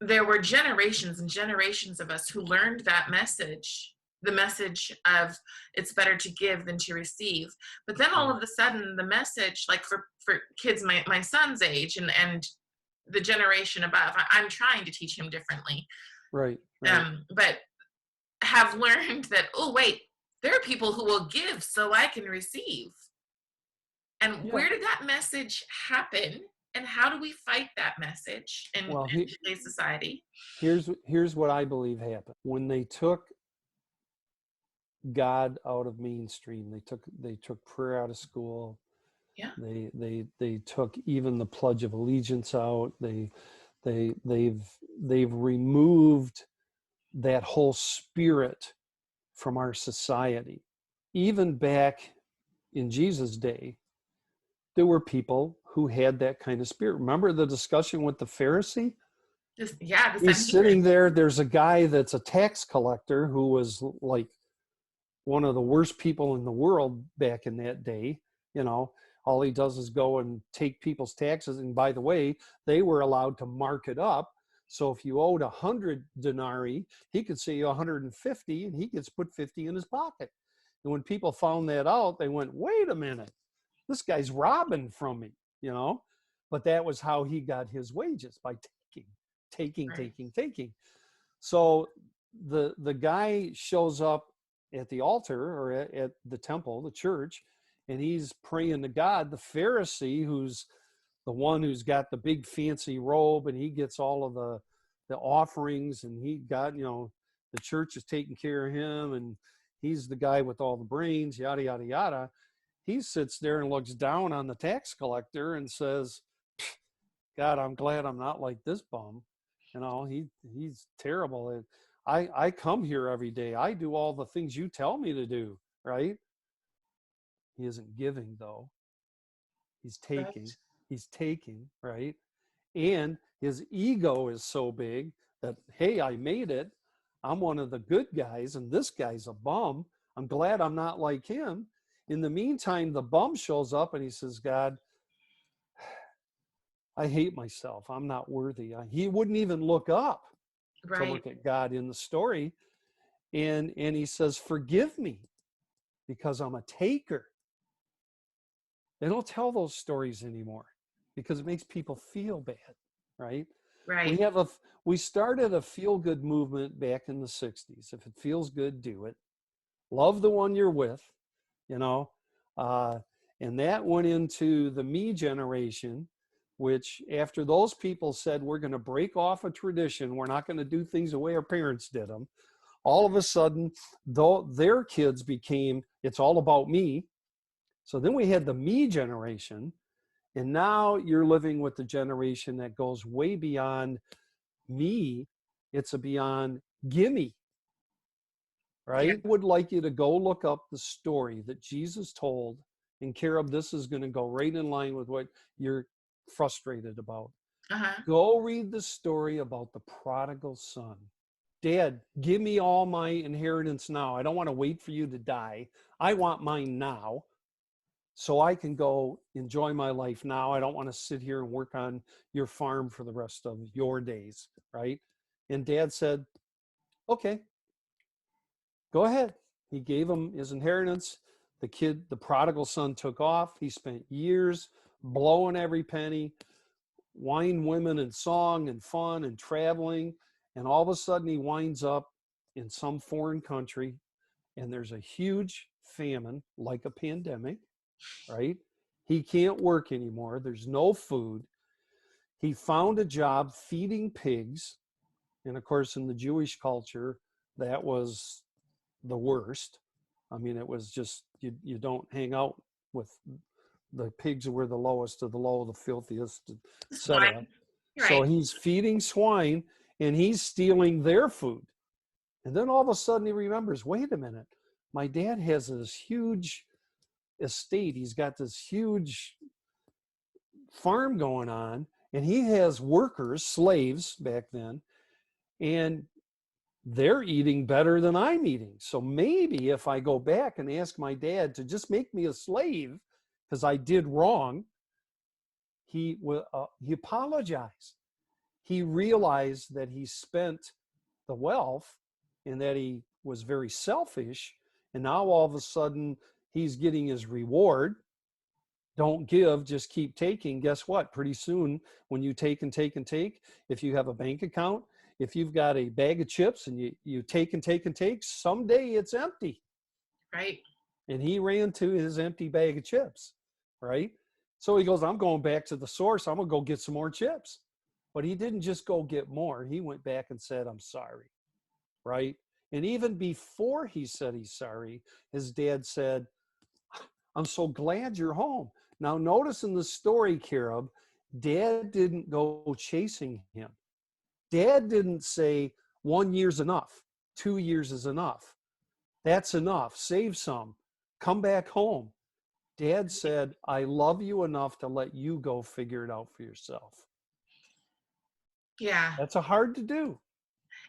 Speaker 1: there were generations and generations of us who learned that message, the message of it's better to give than to receive. But then all of a sudden the message, like for kids my son's age and the generation above, I'm trying to teach him differently.
Speaker 2: Right.
Speaker 1: But have learned that, oh wait, there are people who will give so I can receive. And where did that message happen? And how do we fight that message in today's society?
Speaker 2: Here's what I believe happened. When they took God out of mainstream, they took prayer out of school.
Speaker 1: Yeah.
Speaker 2: They took even the Pledge of Allegiance out. They've removed that whole spirit from our society. Even back in Jesus' day, there were people who had that kind of spirit. Remember the discussion with the Pharisee? He's sitting there. There's a guy that's a tax collector who was like one of the worst people in the world back in that day. You know, all he does is go and take people's taxes. And by the way, they were allowed to mark it up. So if you owed 100 denarii, he could say 150, and he gets put 50 in his pocket. And when people found that out, they went, wait a minute, this guy's robbing from me, you know? But that was how he got his wages, by taking. So the guy shows up at the altar or at the temple, the church, and he's praying to God. The Pharisee, who's the one who's got the big fancy robe, and he gets all of the offerings, and he got, you know, the church is taking care of him, and he's the guy with all the brains, yada, yada, yada. He sits there and looks down on the tax collector and says, God, I'm glad I'm not like this bum. You know, he's terrible. I come here every day. I do all the things you tell me to do, right? He isn't giving, though. He's taking. Right. He's taking, right? And his ego is so big that, hey, I made it. I'm one of the good guys, and this guy's a bum. I'm glad I'm not like him. In the meantime, the bum shows up and he says, God, I hate myself. I'm not worthy. He wouldn't even look up to look at God in the story. And he says, forgive me because I'm a taker. They don't tell those stories anymore because it makes people feel bad, right?
Speaker 1: Right.
Speaker 2: We started a feel-good movement back in the 60s. If it feels good, do it. Love the one you're with, you know. And that went into the me generation, which after those people said, we're going to break off a tradition, we're not going to do things the way our parents did them, all of a sudden, though their kids became, it's all about me. So then we had the me generation, and now you're living with the generation that goes way beyond me. It's a beyond gimme, right? I would like you to go look up the story that Jesus told. And Carob, this is going to go right in line with what you're frustrated about.
Speaker 1: Uh-huh.
Speaker 2: Go read the story about the prodigal son. Dad, give me all my inheritance now. I don't want to wait for you to die. I want mine now so I can go enjoy my life now. I don't want to sit here and work on your farm for the rest of your days, right? And dad said, okay, go ahead. He gave him his inheritance. The prodigal son took off. He spent years blowing every penny, wine, women, and song, and fun, and traveling. And all of a sudden, he winds up in some foreign country, and there's a huge famine, like a pandemic, right? He can't work anymore. There's no food. He found a job feeding pigs. And of course, in the Jewish culture, that was the worst. I mean, it was just, you don't hang out with the pigs, were the lowest of the low, the filthiest, etc.
Speaker 1: Swine.
Speaker 2: So
Speaker 1: Right.
Speaker 2: he's feeding swine and he's stealing their food. And then all of a sudden he remembers, wait a minute, my dad has this huge estate. He's got this huge farm going on, and he has workers, slaves back then, and they're eating better than I'm eating. So maybe if I go back and ask my dad to just make me a slave because I did wrong, he apologized. He realized that he spent the wealth and that he was very selfish. And now all of a sudden he's getting his reward. Don't give, just keep taking. Guess what? Pretty soon, when you take and take and take, if you have a bank account, if you've got a bag of chips and you take and take and take, someday it's empty.
Speaker 1: Right.
Speaker 2: And he ran to his empty bag of chips, right? So he goes, I'm going back to the source. I'm going to go get some more chips. But he didn't just go get more. He went back and said, I'm sorry, right? And even before he said he's sorry, his dad said, I'm so glad you're home. Now, notice in the story, Carob, dad didn't go chasing him. Dad didn't say 1 year's enough, 2 years is enough. That's enough. Save some. Come back home. Dad said, I love you enough to let you go figure it out for yourself.
Speaker 1: Yeah.
Speaker 2: That's hard to do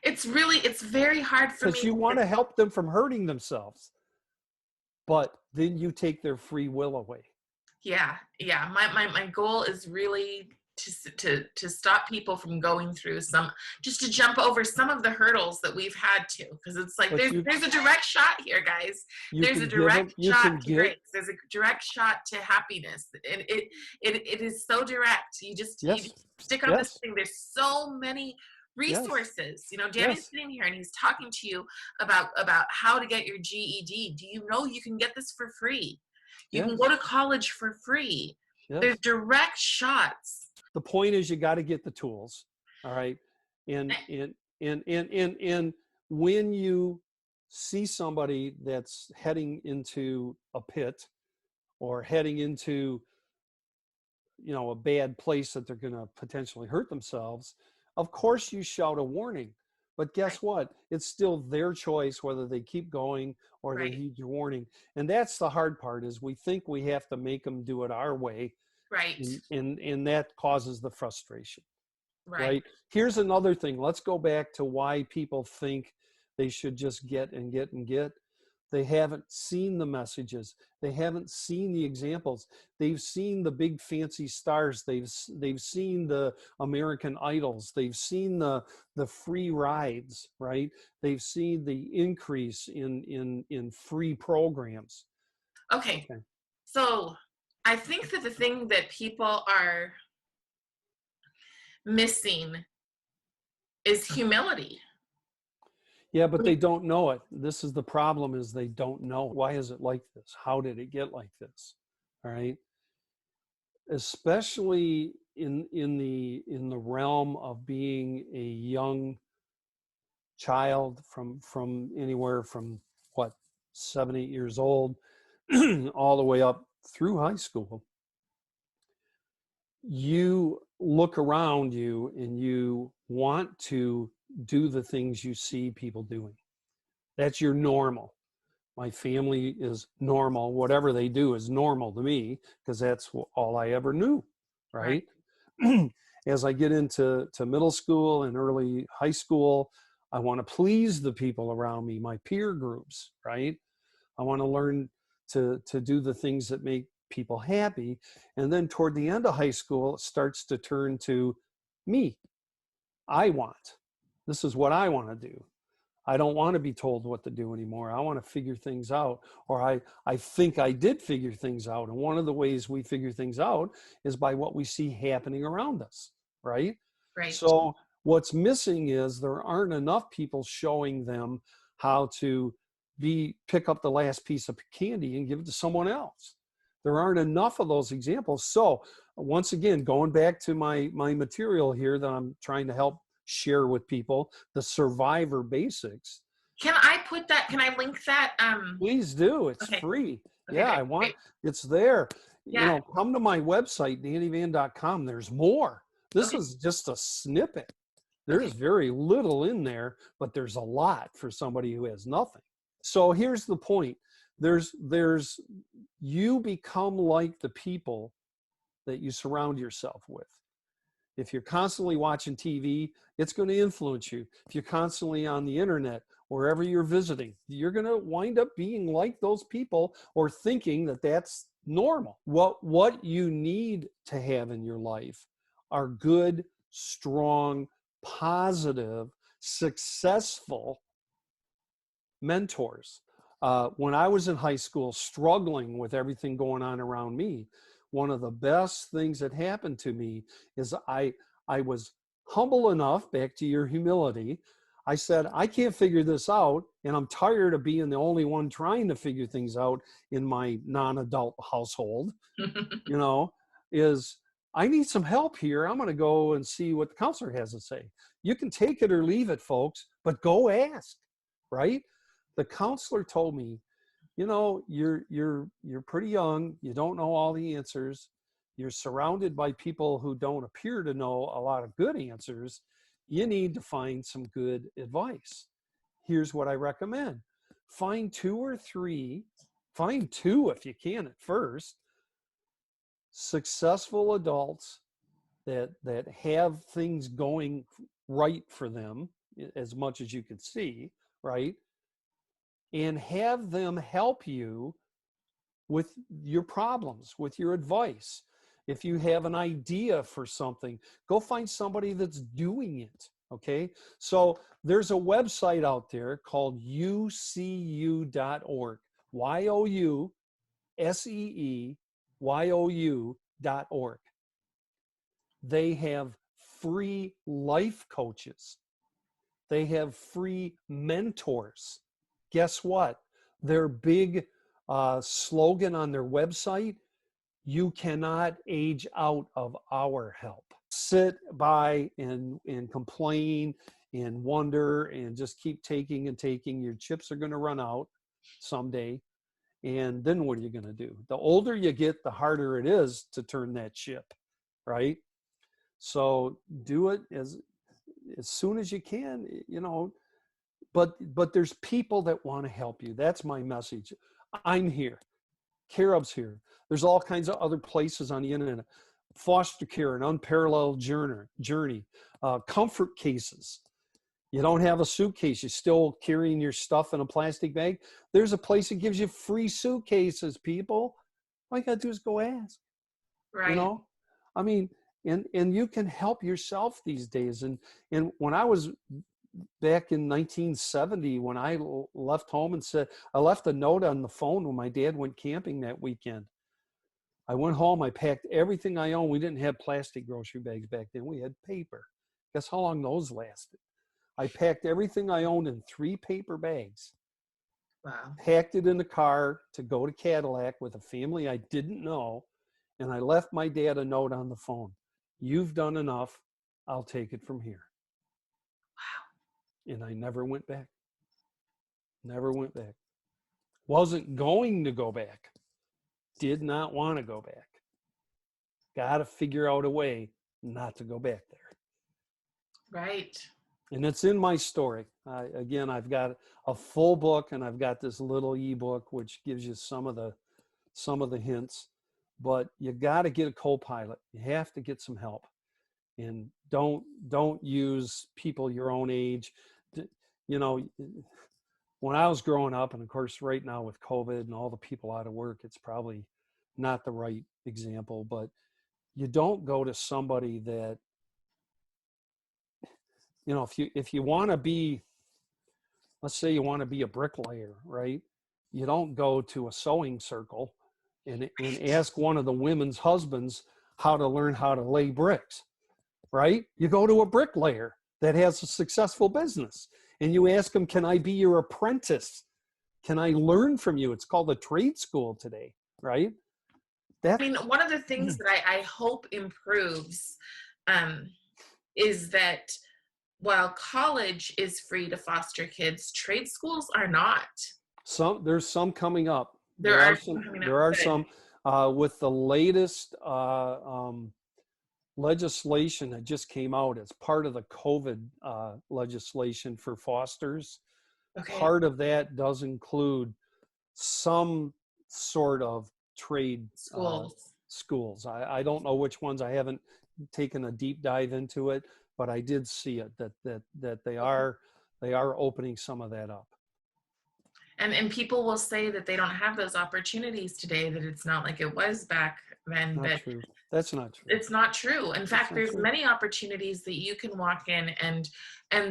Speaker 1: It's very hard for
Speaker 2: because
Speaker 1: me
Speaker 2: you want
Speaker 1: to,
Speaker 2: to help them from hurting themselves, but then you take their free will away.
Speaker 1: yeah. Yeah. My goal is really to stop people from going through just to jump over some of the hurdles that we've had to, because it's like
Speaker 2: But
Speaker 1: there's a direct shot here, guys.
Speaker 2: you
Speaker 1: There's a
Speaker 2: can give them,
Speaker 1: direct
Speaker 2: you
Speaker 1: shot
Speaker 2: can
Speaker 1: to
Speaker 2: give,
Speaker 1: grace. There's a direct shot to happiness, and it is so direct. You
Speaker 2: yes,
Speaker 1: just stick on this
Speaker 2: yes,
Speaker 1: thing. There's so many
Speaker 2: yes,
Speaker 1: resources. Danny's
Speaker 2: yes,
Speaker 1: sitting here and he's talking to you about how to get your GED. Do you know you can get this for free? You can go
Speaker 2: yes,
Speaker 1: to college for free. There's
Speaker 2: yes.
Speaker 1: direct shots.
Speaker 2: The point is you got to get the tools. All right. And when you see somebody that's heading into a pit or heading into, a bad place that they're going to potentially hurt themselves, of course you shout a warning. But
Speaker 1: Right,
Speaker 2: guess what? It's still their choice whether they keep going or they
Speaker 1: right,
Speaker 2: heed your warning. And that's the hard part, is we think we have to make them do it our way,
Speaker 1: right,
Speaker 2: and that causes the frustration,
Speaker 1: right.
Speaker 2: right? Here's another thing. Let's go back to why people think they should just get and get and get. They haven't seen the messages. They haven't seen the examples. They've seen the big fancy stars. They've seen the American Idols. They've seen the free rides, right? They've seen the increase in free programs.
Speaker 1: Okay,
Speaker 2: Okay.
Speaker 1: so I think that the thing that people are missing is humility.
Speaker 2: Yeah, but they don't know it. This is the problem, is they don't know. Why is it like this? How did it get like this? All right. Especially in the realm of being a young child, from anywhere from what, 7, 8 years old all the way up through high school. You look around you and you want to do the things you see people doing. That's your normal. My family is normal. Whatever they do is normal to me because that's all I ever knew,
Speaker 1: Right.
Speaker 2: right? as I get into middle school and early high school, I want to please the people around me, my peer groups, right? I want to learn to do the things that make people happy. And then toward the end of high school, it starts to turn to me. I want. This is what I want to do. I don't want to be told what to do anymore. I want to figure things out, or I think I did figure things out. And one of the ways we figure things out is by what we see happening around us, right?
Speaker 1: Right.
Speaker 2: So what's missing is there aren't enough people showing them how to pick up the last piece of candy and give it to someone else. There aren't enough of those examples. So once again, going back to my material here that I'm trying to help share with people, the survivor basics.
Speaker 1: Can I put that, can I link that?
Speaker 2: Please do. It's
Speaker 1: Okay.
Speaker 2: free.
Speaker 1: Okay,
Speaker 2: Yeah,
Speaker 1: great.
Speaker 2: it's there.
Speaker 1: Yeah.
Speaker 2: Come to my website, dannyvan.com. There's more. This
Speaker 1: Okay.
Speaker 2: is just a snippet.
Speaker 1: Okay.
Speaker 2: There's very little in there, but there's a lot for somebody who has nothing. So here's the point. You become like the people that you surround yourself with. If you're constantly watching TV, it's going to influence you. If you're constantly on the internet, wherever you're visiting, you're going to wind up being like those people or thinking that that's normal. What you need to have in your life are good, strong, positive, successful mentors. When I was in high school, struggling with everything going on around me, one of the best things that happened to me is I was humble enough, back to your humility. I said, I can't figure this out, and I'm tired of being the only one trying to figure things out in my non-adult household. Is I need some help here. I'm going to go and see what the counselor has to say. You can take it or leave it, folks, but go ask, right? The counselor told me, you're pretty young. You don't know all the answers. You're surrounded by people who don't appear to know a lot of good answers. You need to find some good advice. Here's what I recommend. Find two if you can at first, successful adults that have things going right for them as much as you can see, right? And have them help you with your problems, with your advice. If you have an idea for something, go find somebody that's doing it. Okay. So there's a website out there called uceu.org, YOUSEEYOU.org. They have free life coaches. They have free mentors. Guess what? Their big slogan on their website: you cannot age out of our help. Sit by and complain and wonder and just keep taking and taking. Your chips are going to run out someday. And then what are you going to do? The older you get, the harder it is to turn that ship, right? So do it as soon as you can, but there's people that want to help you. That's my message. I'm here. Carob's here. There's all kinds of other places on the internet. Foster care, an unparalleled journey. Comfort cases. You don't have a suitcase. You're still carrying your stuff in a plastic bag. There's a place that gives you free suitcases, people. All you got to do is go ask.
Speaker 1: Right.
Speaker 2: I mean, and you can help yourself these days. And when I was back in 1970, when I left home and said, I left a note on the phone when my dad went camping that weekend. I went home, I packed everything I owned. We didn't have plastic grocery bags back then. We had paper. Guess how long those lasted? I packed everything I owned in 3 paper bags.
Speaker 1: Wow.
Speaker 2: Packed it in the car to go to Cadillac with a family I didn't know. And I left my dad a note on the phone. You've done enough. I'll take it from here. Wow. And I never went back. Never went back. Wasn't going to go back. Did not want to go back. Got to figure out a way not to go back there.
Speaker 1: Right.
Speaker 2: And it's in my story. Again, I've got a full book and I've got this little ebook which gives you some of the hints. But you got to get a co-pilot. You have to get some help. and don't use people your own age. You know, when I was growing up, and of course right now with COVID and all the people out of work, it's probably not the right example, but you don't go to somebody that, you know, if you want to be, let's say you want to be a bricklayer, right? You don't go to a sewing circle and ask one of the women's husbands how to learn how to lay bricks, right? You go to a bricklayer that has a successful business and you ask them, can I be your apprentice? Can I learn from you? It's called a trade school today, right?
Speaker 1: I mean, one of the things that I hope improves is that while college is free to foster kids, trade schools are not.
Speaker 2: There's some coming up.
Speaker 1: There are some coming up.
Speaker 2: There are some with the latest legislation that just came out. It's part of the COVID legislation for fosters.
Speaker 1: Okay.
Speaker 2: Part of that does include some sort of trade schools. I don't know which ones. I haven't taken a deep dive into it, but I did see it that they are opening some of that up.
Speaker 1: And people will say that they don't have those opportunities today, that it's not like it was back then.
Speaker 2: Not true. That's not true.
Speaker 1: It's not true. In fact, there's many opportunities that you can walk in and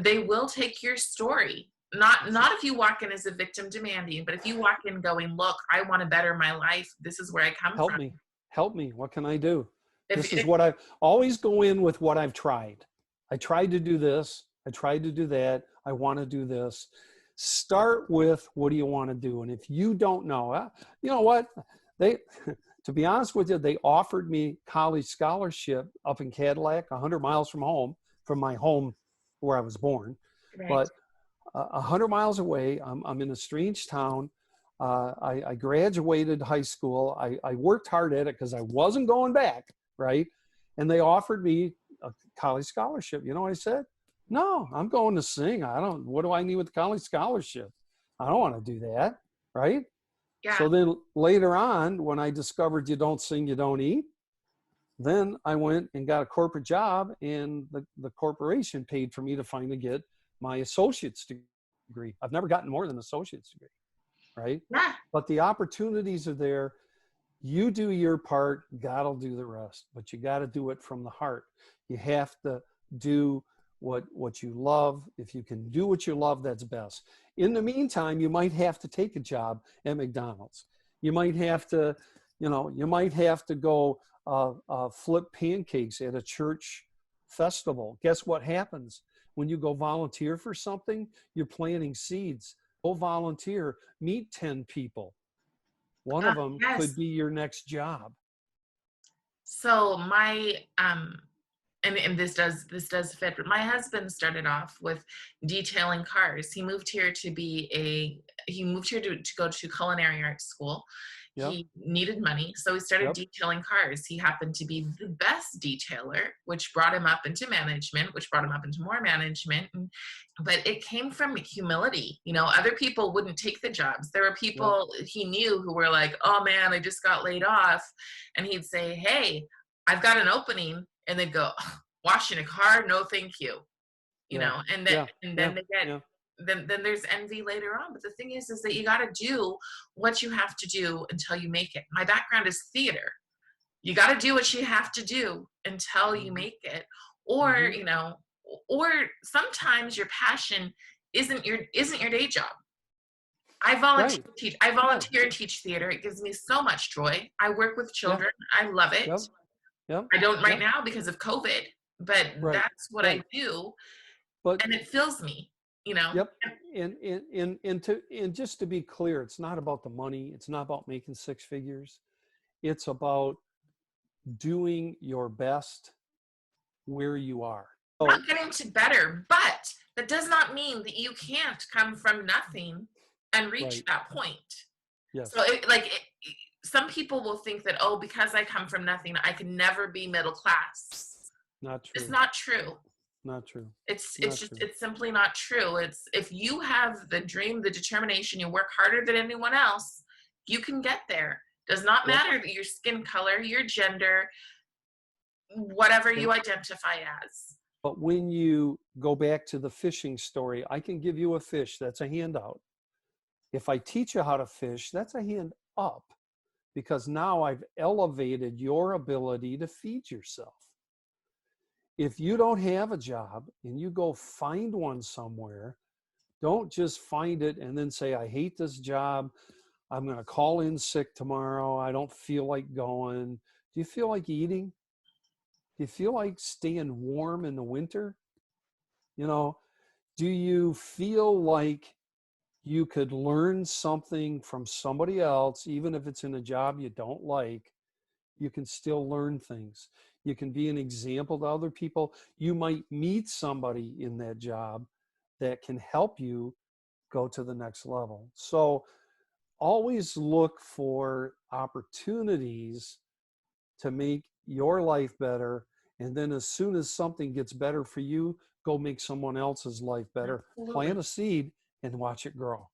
Speaker 1: they will take your story. Not if you walk in as a victim demanding, but if you walk in going, look, I want to better my life. This is where I come from.
Speaker 2: Help me. What can I do? This is what I always go in with what I've tried. I tried to do this. I tried to do that. I want to do this. Start with, what do you want to do? And if you don't know, you know what? To be honest with you, they offered me college scholarship up in Cadillac, 100 miles from home, from my home where I was born. Right. But 100 miles away, I'm in a strange town. I graduated high school. I worked hard at it because I wasn't going back, right? And they offered me a college scholarship. You know what I said? No, I'm going to sing. What do I need with the college scholarship? I don't want to do that, right? Yeah. So then later on, when I discovered you don't sing, you don't eat, then I went and got a corporate job, and the corporation paid for me to finally get my associate's degree. I've never gotten more than an associate's degree, right? Yeah. But the opportunities are there. You do your part, God will do the rest, but you got to do it from the heart. You have to do what you love. If you can do what you love, that's best. In the meantime, you might have to take a job at McDonald's. You might have to, go flip pancakes at a church festival. Guess what happens? When you go volunteer for something, you're planting seeds. Go volunteer, meet 10 people. One of them could be your next job.
Speaker 1: So my, and this does fit, but my husband started off with detailing cars. He moved here to go to culinary arts school. Yep. He needed money, so he started detailing cars. He happened to be the best detailer, which brought him up into management, which brought him up into more management. But it came from humility. Other people wouldn't take the jobs. There were people he knew who were like, oh man, I just got laid off. And he'd say, hey, I've got an opening. And they'd go, washing a car? No, thank you. And then they get... Then there's envy later on. But the thing is that you got to do what you have to do until you make it. My background is theater. You got to do what you have to do until you make it. Or, or sometimes your passion isn't your day job. I volunteer and teach theater. It gives me so much joy. I work with children. I love it. I don't right now because of COVID, but that's what I do. And it fills me.
Speaker 2: Yep. And just to be clear, it's not about the money. It's not about making six figures. It's about doing your best where you are.
Speaker 1: Not getting to better, but that does not mean that you can't come from nothing and reach that point.
Speaker 2: Yes.
Speaker 1: So some people will think that, because I come from nothing, I can never be middle class.
Speaker 2: Not true.
Speaker 1: It's not true.
Speaker 2: Not true.
Speaker 1: It's simply not true. It's, if you have the dream, the determination, you work harder than anyone else, you can get there. Does not matter your skin color, your gender. whatever
Speaker 2: And
Speaker 1: you identify as.
Speaker 2: but when you go back to the fishing story, I can give you a fish, that's a handout. If I teach you how to fish, that's a hand up, because now I've elevated your ability to feed yourself. If you don't have a job and you go find one somewhere, don't just find it and then say, I hate this job. I'm going to call in sick tomorrow. I don't feel like going. Do you feel like eating? Do you feel like staying warm in the winter? You know, do you feel like you could learn something from somebody else, even if it's in a job you don't like? You can still learn things. You can be an example to other people. You might meet somebody in that job that can help you go to the next level. So always look for opportunities to make your life better. And then as soon as something gets better for you, go make someone else's life better.
Speaker 1: Absolutely.
Speaker 2: Plant a seed and watch it grow.